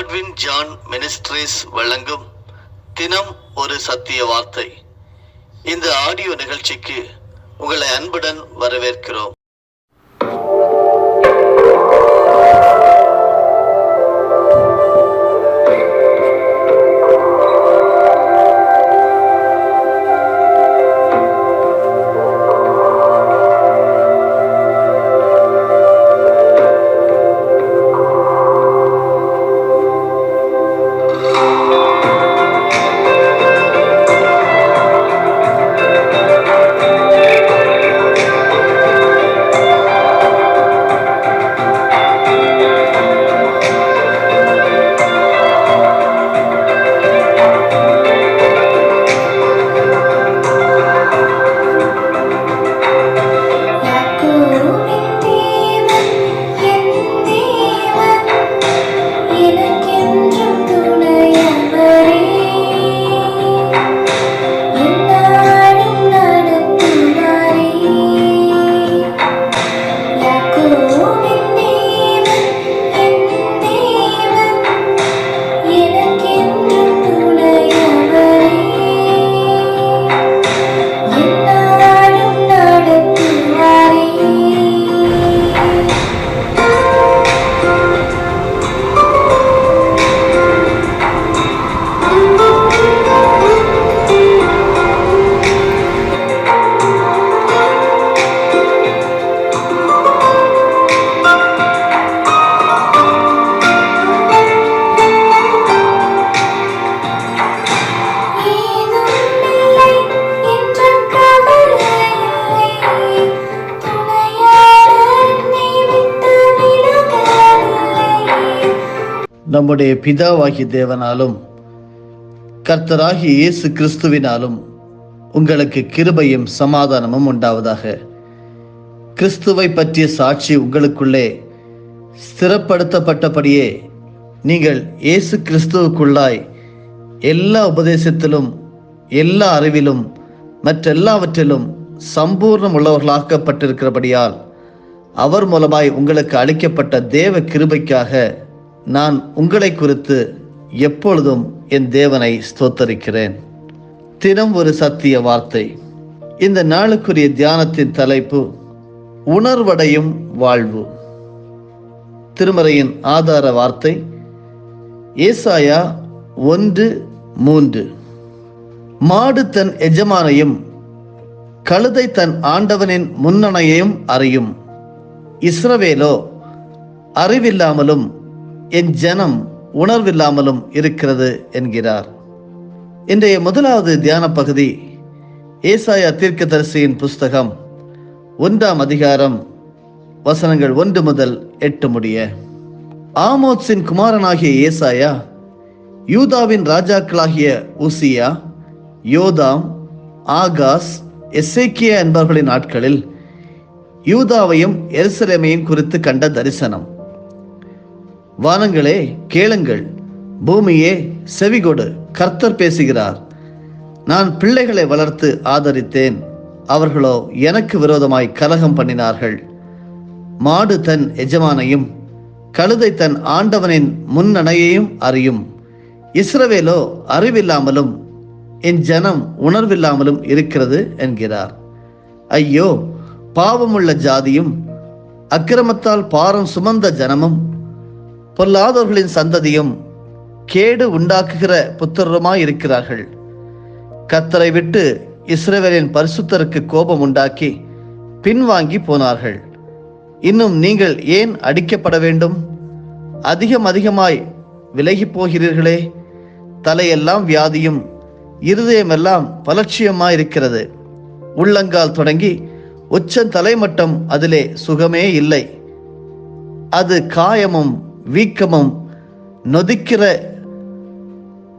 Godwin John ministries வழங்கும் தினம் ஒரு சத்திய வார்த்தை. இந்த ஆடியோ நிகழ்ச்சிக்கு உங்களை அன்புடன் வரவேற்கிறோம். நம்முடைய பிதாவாகிய தேவனாலும் கர்த்தராகிய இயேசு கிறிஸ்துவினாலும் உங்களுக்கு கிருபையும் சமாதானமும் உண்டாவதாக. கிறிஸ்துவை பற்றிய சாட்சி உங்களுக்குள்ளே ஸ்திரப்படுத்தப்பட்டபடியே நீங்கள் இயேசு கிறிஸ்துவுக்குள்ளாய் எல்லா உபதேசத்திலும் எல்லா அறிவிலும் மற்றெல்லாவற்றிலும் சம்பூர்ணம் உள்ளவர்களாக்கப்பட்டிருக்கிறபடியால் அவர் மூலமாய் உங்களுக்கு அளிக்கப்பட்ட தேவ கிருபைக்காக நான் உங்களை குறித்து எப்பொழுதும் என் தேவனை ஸ்தோத்தரிக்கிறேன். தினம் ஒரு சத்திய வார்த்தை. இந்த நாளுக்குரிய தியானத்தின் தலைப்பு உணர்வடையும் வாழ்வு. திருமறையின் ஆதார வார்த்தை ஏசாயா 1:3. மாடு தன் எஜமானையும் கழுதை தன் ஆண்டவனின் முன்னணையையும் அறியும், இஸ்ரவேலோ அறிவில்லாமலும் என் ஜனம் உணர்வில்லாமலும் இருக்கிறது என்கிறார். இன்றைய முதலாவது தியான பகுதி ஏசாயா தீர்க்கதரிசியின் புஸ்தகம் 1ஆம் அதிகாரம் வசனங்கள் 1 முதல் 8 முடிய. ஆமோத்சின் குமாரனாகிய ஏசாயா யூதாவின் ராஜாக்களாகிய உசியா, யோதாம், ஆகாஸ், எசேக்கியா என்பவர்களின் நாட்களில் யூதாவையும் எருசலேமையும் குறித்து கண்ட தரிசனம். வானங்களே கேளுங்கள், பூமியே செவிகொடு, கர்த்தர் பேசுகிறார். நான் பிள்ளைகளை வளர்த்து ஆதரித்தேன், அவர்களோ எனக்கு விரோதமாய் கலகம் பண்ணினார்கள். மாடு தன் எஜமானையும் கழுதை தன் ஆண்டவனின் முன்னணையையும் அறியும், இஸ்ரவேலோ அறிவில்லாமலும் என் ஜனம் உணர்வில்லாமலும் இருக்கிறது என்கிறார். ஐயோ, பாவமுள்ள ஜாதியும் அக்கிரமத்தால் பாரம் சுமந்த ஜனமும் பொல்லாதவர்களின் சந்ததியும் கேடு உண்டாக்குகிற புத்திரருமாய் இருக்கிறார்கள். கர்த்தரை விட்டு இஸ்ரவேலின் பரிசுத்தருக்கு கோபம் உண்டாக்கி பின்வாங்கி போனார்கள். இன்னும் நீங்கள் ஏன் அடிக்கப்பட வேண்டும்? அதிகமாய் விலகி போகிறீர்களே. தலையெல்லாம் வியாதியும் இருதயமெல்லாம் பலட்சியமாயிருக்கிறது. உள்ளங்கால் தொடங்கி உச்சந்தலை மட்டும் அதிலே சுகமே இல்லை. அது காயமும் வீக்கமும் நொதிக்கிற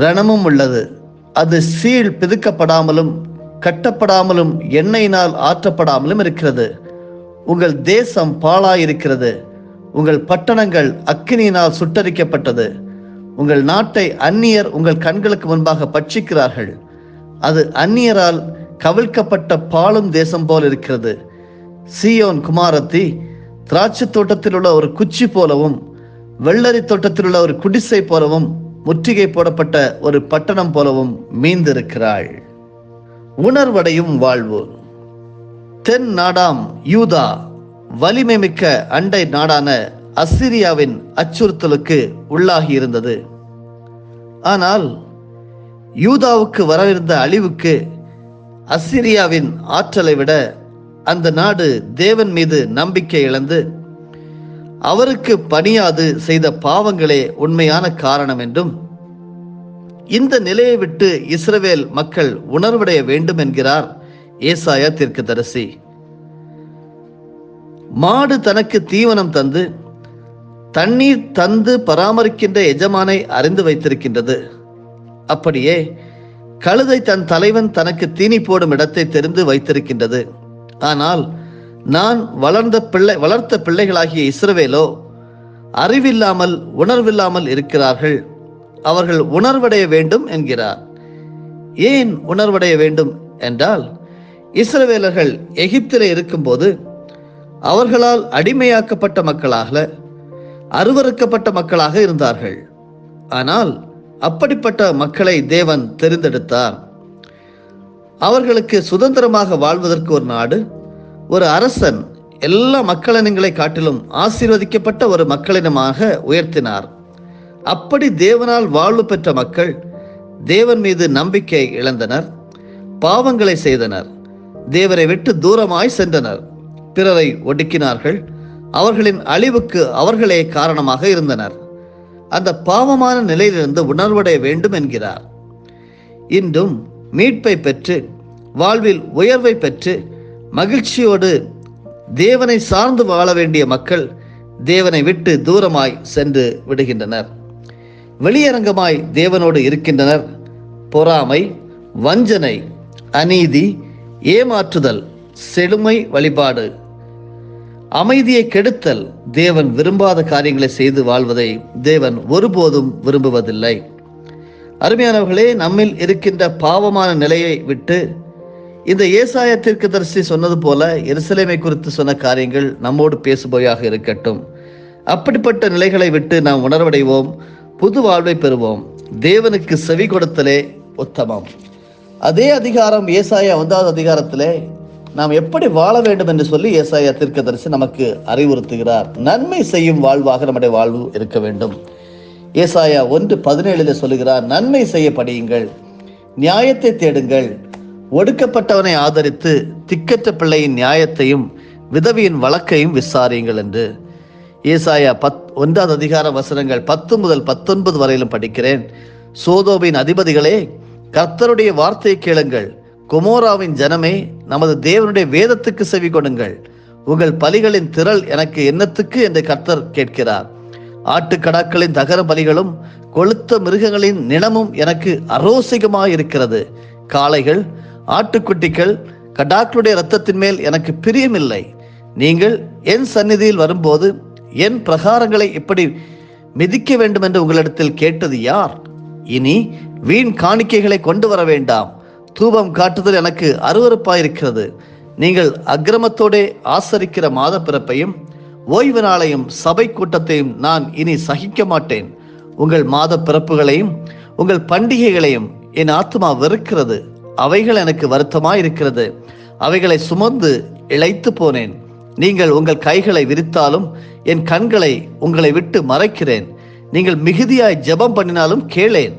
ரணமும் உள்ளது. அது சீழ் பிதுக்கப்படாமலும் கட்டப்படாமலும் எண்ணெயினால் ஆற்றப்படாமலும் இருக்கிறது. உங்கள் தேசம் பாழாயிருக்கிறது. உங்கள் பட்டணங்கள் அக்கினியினால் சுட்டரிக்கப்பட்டது. உங்கள் நாட்டை அந்நியர் உங்கள் கண்களுக்கு முன்பாக பட்சிக்கிறார்கள். அது அந்நியரால் கவிழ்க்கப்பட்ட பாழும் தேசம் போல் இருக்கிறது. சீயோன் குமாரத்தி திராட்சை தோட்டத்தில் உள்ள ஒரு குச்சி போலவும் வெள்ளரி தோட்டத்தில் உள்ள ஒரு குடிசை போலவும் முற்றுகை போடப்பட்ட ஒரு பட்டணம் போலவும் மீந்திருக்கிறாள். உணர்வடையும் வாழ்வு. தென் நாடாம் யூதா வலிமை மிக்க அண்டை நாடான அசிரியாவின் அச்சுறுத்தலுக்கு உள்ளாகி இருந்தது. ஆனால் யூதாவுக்கு வரவிருந்த அழிவுக்கு அசிரியாவின் ஆற்றலை விட அந்த நாடு தேவன் மீது நம்பிக்கை இழந்து அவருக்கு பணியாது செய்த பாவங்களே உண்மையான காரணம் என்றும், இந்த நிலையை விட்டு இஸ்ரவேல் மக்கள் உணர்வடைய வேண்டும் என்கிறார் ஏசாயா தீர்க்கதரிசி. மாடு தனக்கு தீவனம் தந்து தண்ணீர் தந்து பராமரிக்கின்ற எஜமானை அறிந்து வைத்திருக்கின்றது. அப்படியே கழுதை தன் தலைவன் தனக்கு தீனி போடும் இடத்தை தெரிந்து வைத்திருக்கின்றது. ஆனால் நான் வளர்த்த பிள்ளைகளாகிய இஸ்ரவேலோ அறிவில்லாமல் உணர்வில்லாமல் இருக்கிறார்கள். அவர்கள் உணர்வடைய வேண்டும் என்கிறார். ஏன் உணர்வடைய வேண்டும் என்றால், இஸ்ரவேலர்கள் எகிப்திலே இருக்கும்போது அவர்களால் அடிமையாக்கப்பட்ட மக்களாக, அருவருக்கப்பட்ட மக்களாக இருந்தார்கள். ஆனால் அப்படிப்பட்ட மக்களை தேவன் தெரிந்தெடுத்தார். அவர்களுக்கு சுதந்திரமாக வாழ்வதற்கு ஒரு நாடு, ஒரு அரசன், எல்லா மக்களினங்களை காட்டிலும் ஆசீர்வதிக்கப்பட்ட ஒரு மக்களினமாக உயர்த்தினார். அப்படி தேவனால் வாழ்வு பெற்ற மக்கள் தேவன் மீது நம்பிக்கை இழந்தனர், பாவங்களை செய்தனர், தேவரை விட்டு தூரமாய் சென்றனர், பிறரை ஒடுக்கினார்கள். அவர்களின் அழிவுக்கு அவர்களே காரணமாக இருந்தனர். அந்த பாவமான நிலையிலிருந்து உணர்வடைய வேண்டும் என்கிறார். இன்றும் மீட்பை பெற்று வாழ்வில் உயர்வை பெற்று மகிழ்ச்சியோடு தேவனை சார்ந்து வாழ வேண்டிய மக்கள் தேவனை விட்டு தூரமாய் சென்று விடுகின்றனர். வெளியரங்கமாய் தேவனோடு இருக்கின்றனர். பொறாமை, வஞ்சனை, அநீதி, ஏமாற்றுதல், செழுமை வழிபாடு, அமைதியை கெடுத்தல், தேவன் விரும்பாத காரியங்களை செய்து வாழ்வதை தேவன் ஒருபோதும் விரும்புவதில்லை. அருமையானவர்களே, நம்மில் இருக்கின்ற பாவமான நிலையை விட்டு இந்த ஏசாயா தீர்க்கதரிசி சொன்னது போல எருசலேமை குறித்து சொன்ன காரியங்கள் நம்மோடு பேசுபவையாக இருக்கட்டும். அப்படிப்பட்ட நிலைகளை விட்டு நாம் உணர்வடைவோம், புது வாழ்வை பெறுவோம். தேவனுக்கு செவி கொடுத்தலே உத்தமம். அதே அதிகாரம் ஏசாயா 1வது அதிகாரத்திலே நாம் எப்படி வாழ வேண்டும் என்று சொல்லி ஏசாயா தீர்க்கதரிசி நமக்கு அறிவுறுத்துகிறார். நன்மை செய்யும் வாழ்வாக நம்முடைய வாழ்வு இருக்க வேண்டும். ஏசாயா 1:17 சொல்லுகிறார், நன்மை செய்ய படியுங்கள், நியாயத்தை தேடுங்கள், ஒடுக்கப்பட்டவனை ஆதரித்து திக்கற்ற பிள்ளையின் நியாயத்தையும் விதவியின் வழக்கையும் விசாரியுங்கள் என்று. ஏசாயா 1வது அதிகார வசனங்கள் 10 முதல் 19 வரையிலும் படிக்கிறேன். சோதோமின் அதிபதிகளே, கர்த்தருடைய வார்த்தையை கேளுங்கள். கொமோராவின் ஜனமே, நமது தேவனுடைய வேதத்துக்கு செவி கொடுங்கள். உங்கள் பலிகளின் திரள் எனக்கு என்னத்துக்கு என்று கர்த்தர் கேட்கிறார். ஆட்டுக்கடாக்களின் தகர பலிகளும் கொளுத்த மிருகங்களின் நிணமும் எனக்கு அரோசிகமாயிருக்கிறது. காளைகள், ஆட்டுக்குட்டிகள், கடாக்களுடைய இரத்தத்தின் மேல் எனக்கு பிரியமில்லை. நீங்கள் என் சந்நிதியில் வரும்போது என் பிரகாரங்களை இப்படி மிதிக்க வேண்டும் என்று உங்களிடத்தில் கேட்டது யார்? இனி வீண் காணிக்கைகளை கொண்டு வர வேண்டாம். தூபம் காட்டுதல் எனக்கு அருவருப்பாயிருக்கிறது. நீங்கள் அக்கிரமத்தோடே ஆசரிக்கிற மாத பிறப்பையும் ஓய்வு நாளையும் சபை கூட்டத்தையும் நான் இனி சகிக்க மாட்டேன். உங்கள் மாத பிறப்புகளையும் உங்கள் பண்டிகைகளையும் என் ஆத்மா வெறுக்கிறது. அவைகள் எனக்கு வருத்தமாயிருக்கிறது. அவைகளை சுமந்து இளைத்து போனேன். நீங்கள் உங்கள் கைகளை விரித்தாலும் என் கண்களை உங்களை விட்டு மறைக்கிறேன். நீங்கள் மிகுதியாய் ஜெபம் பண்ணினாலும் கேளேன்.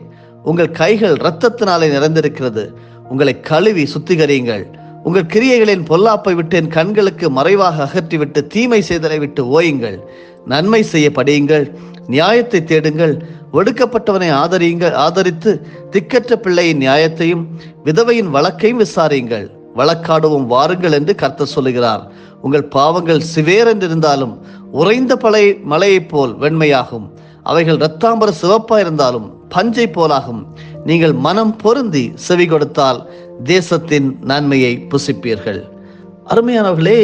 உங்கள் கைகள் இரத்தத்தினாலே நிறைந்திருக்கிறது. உங்களை கழுவி சுத்திகரியுங்கள். உங்கள் கிரியைகளின் பொல்லாப்பை விட்டு என் கண்களுக்கு மறைவாக அகற்றிவிட்டு தீமை செய்தலை விட்டு ஓயுங்கள். நன்மை செய்ய படியுங்கள், நியாயத்தை தேடுங்கள், ஒடுக்கப்பட்டவனை ஆதரித்து திக்கற்ற பிள்ளையின் நியாயத்தையும் விதவையின் வழக்கையும் விசாரியுங்கள். வழக்காடுவோம் வாருங்கள் என்று கர்த்தர் சொல்லுகிறார். உங்கள் பாவங்கள் சிவேரென்றிருந்தாலும் உறைந்த மலையைப் போல் வெண்மையாகும். அவைகள் இரத்தாம்பர சிவப்பாயிருந்தாலும் பஞ்சை போலாகும். நீங்கள் மனம் பொருந்தி செவி கொடுத்தால் தேசத்தின் நன்மையை புசிப்பீர்கள். அருமையானவர்களே,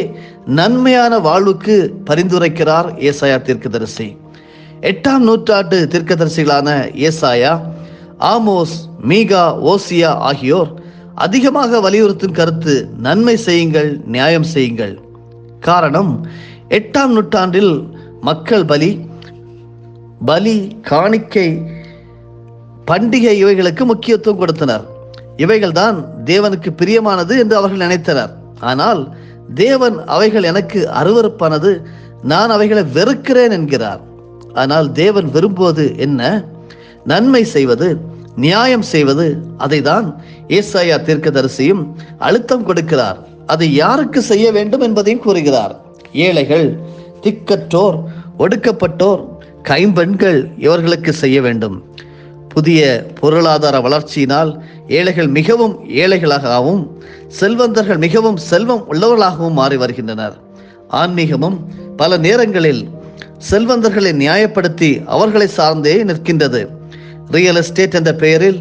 நன்மையான வாழ்வுக்கு பரிந்துரைக்கிறார் ஏசாயா தீர்க்கதரிசி. 8ஆம் நூற்றாண்டு தீர்க்கதரிசிகளான ஏசாயா, ஆமோஸ், மீகா, ஓசியா ஆகியோர் அதிகமாக வலியுறுத்தும் கருத்து நன்மை செய்யுங்கள், நியாயம் செய்யுங்கள். காரணம், 8ஆம் நூற்றாண்டில் மக்கள் பலி, பலி, காணிக்கை, பண்டிகை இவைகளுக்கு முக்கியத்துவம் கொடுத்தனர். இவைகள்தான் தேவனுக்கு பிரியமானது என்று அவர்கள் நினைத்தனர். ஆனால் தேவன் அவைகள் எனக்கு அருவருப்பானது, நான் அவைகளை வெறுக்கிறேன் என்கிறார். ஆனால் தேவன் விரும்புவது என்ன? நன்மை செய்வது, நியாயம் செய்வது. அதை தான் ஏசாயா தீர்க்கதரிசியும் அழுத்தம் கொடுக்கிறார். அதை யாருக்கு செய்ய வேண்டும் என்பதையும் கூறுகிறார். ஏழைகள், திக்கற்றோர், ஒடுக்கப்பட்டோர், கைம்பெண்கள் இவர்களுக்கு செய்ய வேண்டும். புதிய பொருளாதார வளர்ச்சியினால் ஏழைகள் மிகவும் ஏழைகளாகவும் செல்வந்தர்கள் மிகவும் செல்வம் உள்ளவர்களாகவும் மாறி வருகின்றனர். ஆன்மீகமும் பல நேரங்களில் செல்வந்தர்களை நியாயப்படுத்தி அவர்களை சார்ந்தே நிற்கின்றது. ரியல் எஸ்டேட் என்ற பெயரில்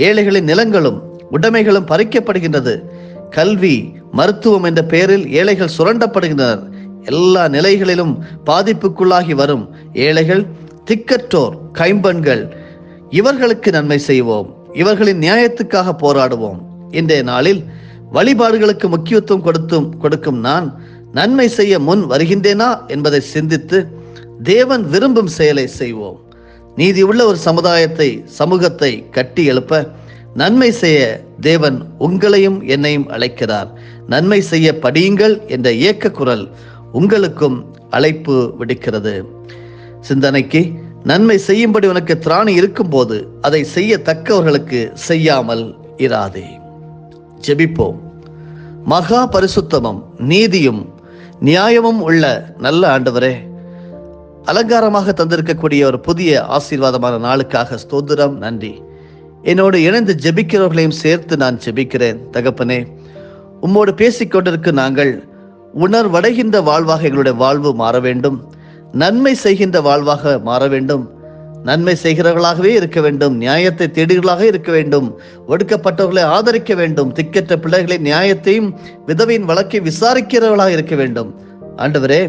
ஏழைகளின் நிலங்களும் உடைமைகளும் பறிக்கப்படுகின்றது. கல்வி, மருத்துவம் என்ற பெயரில் ஏழைகள் சுரண்டப்படுகின்றனர். எல்லா நிலைகளிலும் பாதிப்புக்குள்ளாகி வரும் ஏழைகள், திக்கற்றோர், கைம்பெண்கள், இவர்களுக்கு நன்மை செய்வோம். இவர்களின் நியாயத்துக்காக போராடுவோம். இன்றைய நாளில் வழிபாடுகளுக்கு முக்கியத்துவம் கொடுக்கும் நான் நன்மை செய்ய முன் வருகின்றேனா என்பதை சிந்தித்து தேவன் விரும்பும் செயலை செய்வோம். நீதி உள்ள ஒரு சமூகத்தை கட்டி எழுப்ப நன்மை செய்ய தேவன் உங்களையும் என்னையும் அழைக்கிறார். நன்மை செய்ய படியுங்கள் என்ற இயக்க குரல் உங்களுக்கும் அழைப்பு விடுக்கிறது. சிந்தனைக்கு, நன்மை செய்யும்படி உனக்கு திராணி இருக்கும் போது அதை செய்யத்தக்கவர்களுக்கு செய்யாமல் இராதே. ஜெபிப்போம். மகா பரிசுத்தமும் நீதியும் நியாயமும் உள்ள நல்ல ஆண்டவரே, அலங்காரமாக தந்திருக்கக்கூடிய ஒரு புதிய ஆசீர்வாதமான நாளுக்காக ஸ்தோத்திரம், நன்றி. என்னோடு இணைந்து ஜெபிக்கிறவர்களையும் சேர்த்து நான் ஜெபிக்கிறேன். தகப்பனே, உம்மோடு பேசிக்கொண்டிருக்க நாங்கள் உணர்வடைகின்ற வாழ்வாக எங்களுடைய வாழ்வு மாற வேண்டும். நன்மை செய்கின்ற வாழ்வாக மாற வேண்டும். நன்மை செய்கிறவர்களாகவே இருக்க வேண்டும். நியாயத்தை தேடுகிறவர்களாக இருக்க வேண்டும். ஒடுக்கப்பட்டவர்களை ஆதரிக்க வேண்டும். திக்கற்ற பிள்ளைகளின் நியாயத்தையும் விதவையின் வழக்கை விசாரிக்கிறவர்களாக இருக்க வேண்டும். ஆண்டவரே,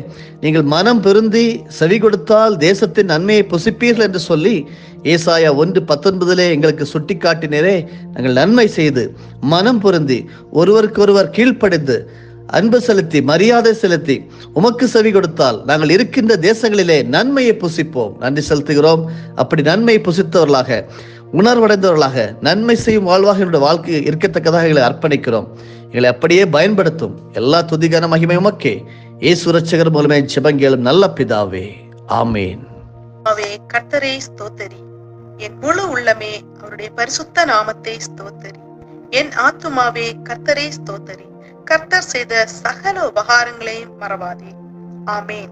நீங்கள் மனம் பொருந்தி செவி கொடுத்தால் தேசத்தின் நன்மையை புசிப்பீர்கள் என்று சொல்லி ஏசாயா 1:19 எங்களுக்கு சுட்டி காட்டினரே. நாங்கள் நன்மை செய்து மனம் பொருந்தி ஒருவருக்கொருவர் கீழ்ப்படிந்து அன்பு செலுத்தி மரியாதை செலுத்தி உமக்கு செவி கொடுத்தால் நாங்கள் இருக்கின்ற தேசங்களிலே நன்மையை புசிப்போம். நன்றி செலுத்துகிறோம். அப்படி நன்மையை புசித்தவர்களாக, உணர்வடைந்தவர்களாக, நன்மை செய்யும் வாழ்வாக என்னுடைய வாழ்க்கை இருக்கத்தக்கதாக எங்களை அர்ப்பணிக்கிறோம். எங்களை அப்படியே பயன்படுத்தும். எல்லா துதிகான மகிமை உமக்கே. இயேசு இரட்சகர் மூலமே ஜெபங்கேளும் நல்ல பிதாவே, ஆமேன். கர்த்தரே ஸ்தோத்திரி. என் முழு உள்ளமே அவருடைய பரிசுத்த நாமத்தை ஸ்தோத்திரி. என் ஆத்துமாவே கர்த்தரே ஸ்தோத்திரி. கர்த்தர் செய்த சகல உபகாரங்களையும் மறவாதே. ஆமேன்.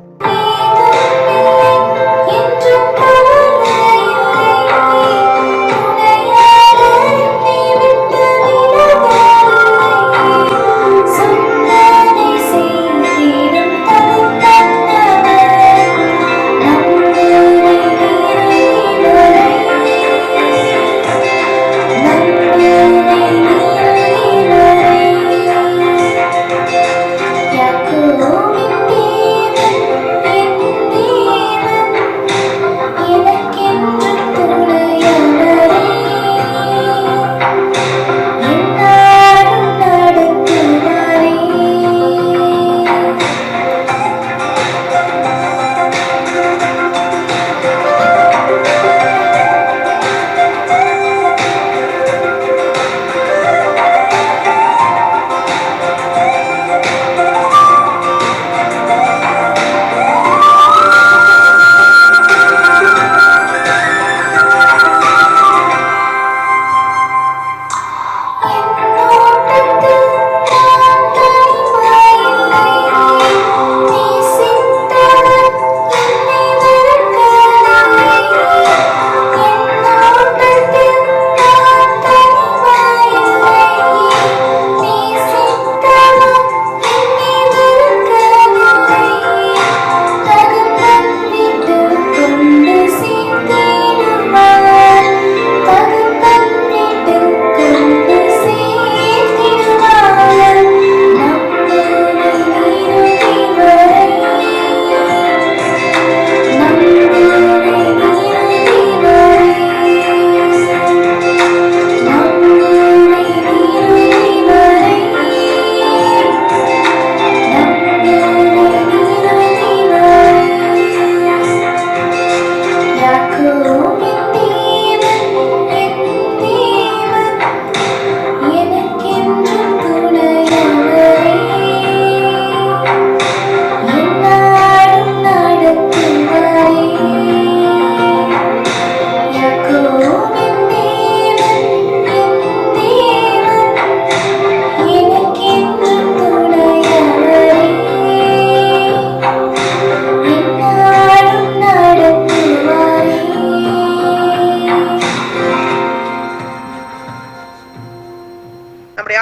Yeah.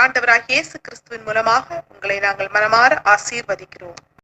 ஆண்டவராகிய இயேசு கிறிஸ்துவின் மூலமாக உங்களை நாங்கள் மனமாற ஆசீர்வதிக்கிறோம்.